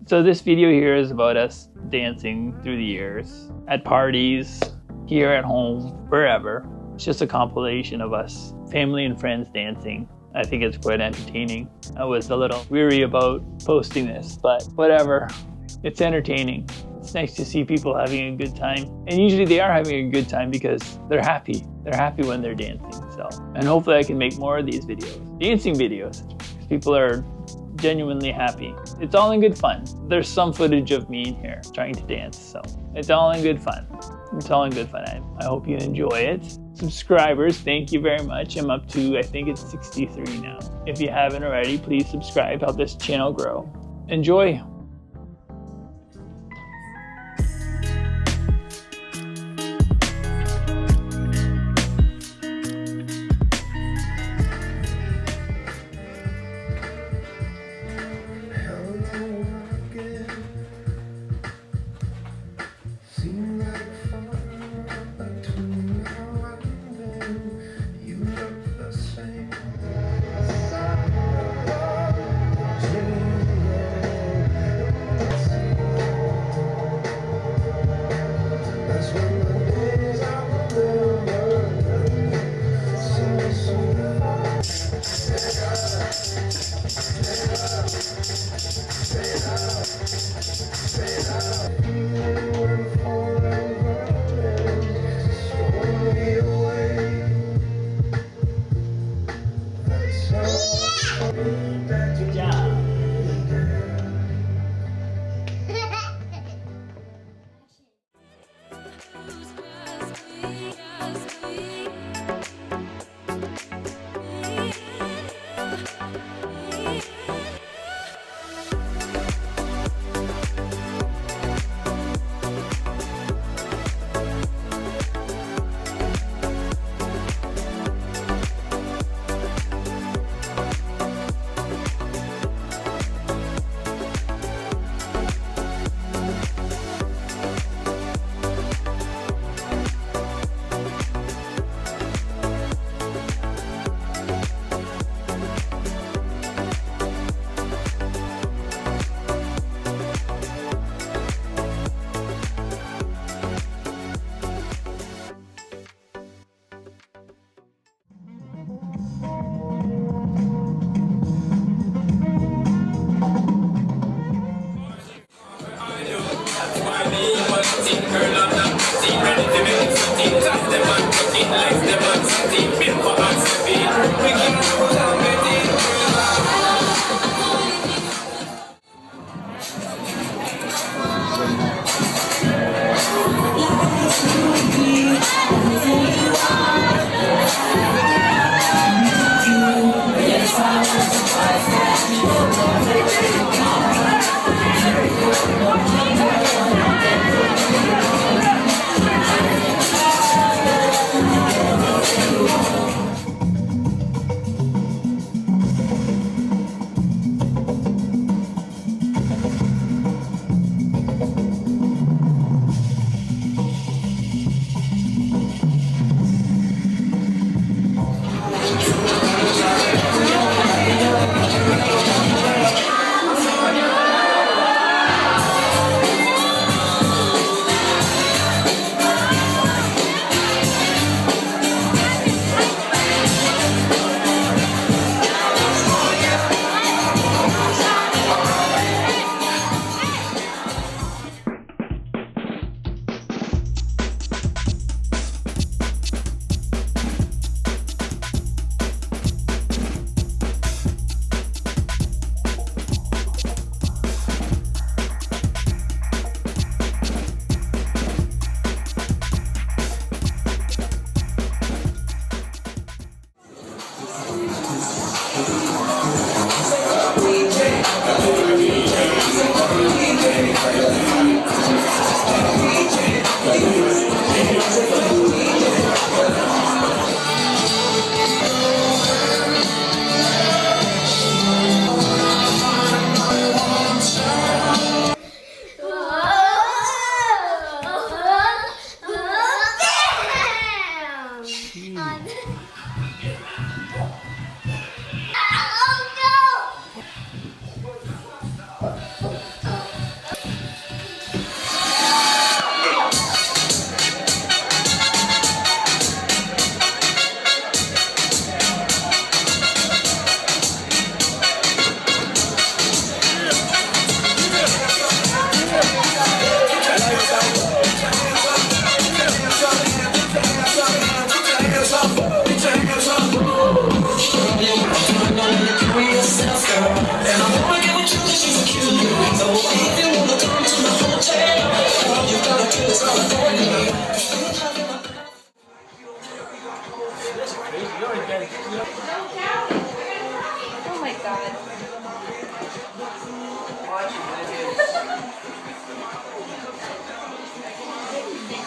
So this video here is about us dancing through the years, at parties, here at home, wherever. It's just a compilation of us, family and friends dancing. I think it's quite entertaining. I was a little weary about posting this, but whatever. It's entertaining. It's nice to see people having a good time. And usually they are having a good time because they're happy. They're happy when they're dancing. So, and hopefully I can make more of these videos, dancing videos, because people are genuinely happy. It's all in good fun. There's some footage of me in here trying to dance, so it's all in good fun. It's all in good fun. I hope you enjoy it. Subscribers, thank you very much. I'm up to, I think it's 63 now. If you haven't already, please subscribe, help this channel grow. Enjoy.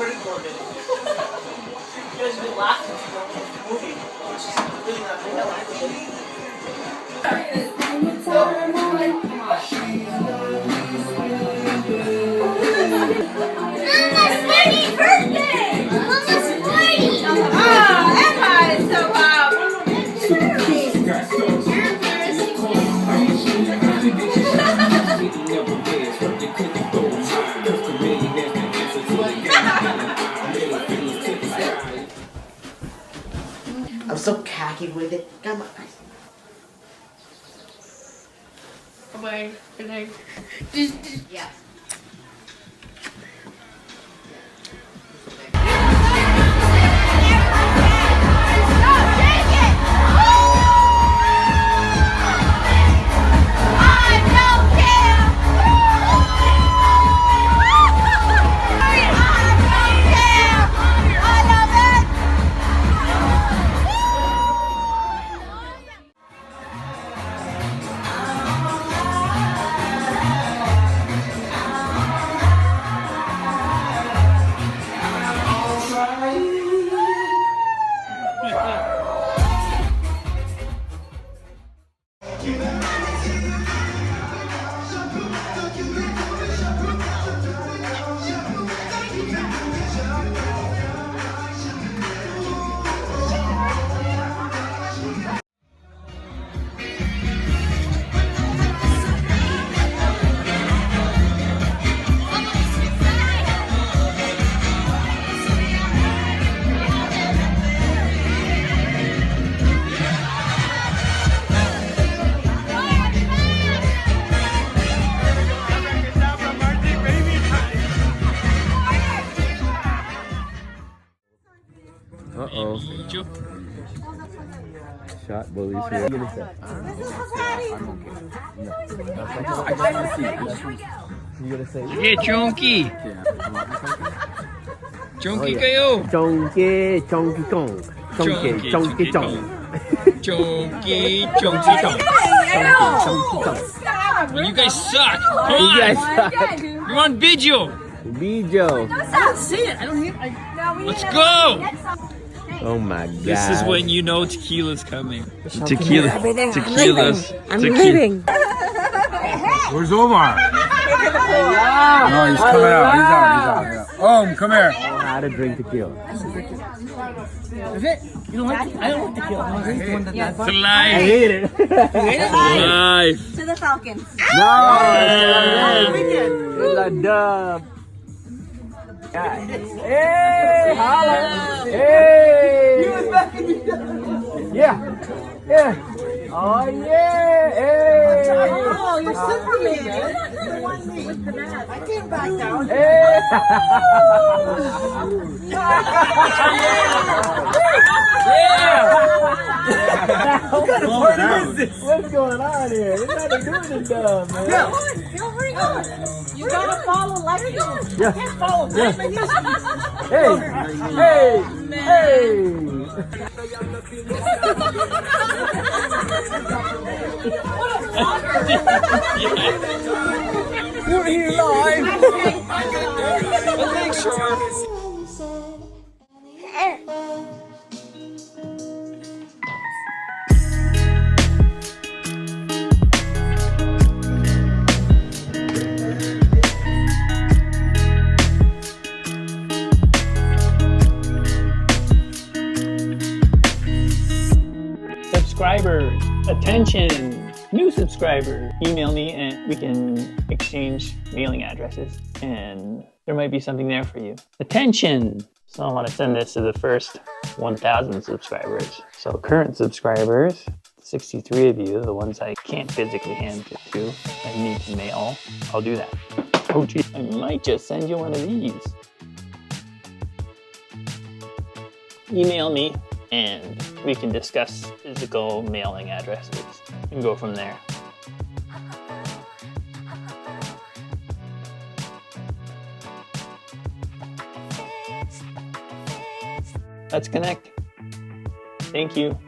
critical of it. You guys have been laughing through the whole movie, which is really not good. Mama's 30th birthday! Mama's 40! Oh, Emma is so proud! I'm so cocky with it. Come on. Bye. Good night. Yeah. Uh-oh. Shot bullies here. You gonna say? Hey, Chonky! Chonky kayo! Chonky, chonky chong. Chonky, chonky chong. Chonky, chonky chong. Chonky chong. You guys suck! Come on! You guys suck. You want Bijo? Bijo. I don't see it. I don't hear it. Let's go! Oh my god. This is when you know tequila's coming. Tequila's. I'm leaving. Where's Omar? No, he's coming out. He's out. Yeah. Come here. How to drink tequila. Is it? You don't like it? I don't like tequila. He's the one that does. It's I alive! hate it. Alive! To the Falcons. No! It's a dub. Hey! Holla! Hey! Yeah! Yeah! Oh yeah! Hey! Oh, you're Superman. With the mat. I can't back down. Hey! What kind of party is this? What's going on here? There's nothing doing this dumb, man. You gotta follow like you don't. Yeah. Can't follow Batman. Hey! Hey! We're here live! Make sure. Subscribers, attention, new subscriber, email me and we can exchange mailing addresses and there might be something there for you. Attention! So I want to send this to the first 1,000 subscribers. So current subscribers, 63 of you, the ones I can't physically hand it to, I need to mail, I'll do that. Oh geez, I might just send you one of these. Email me and we can discuss physical mailing addresses and go from there. Let's connect. Thank you.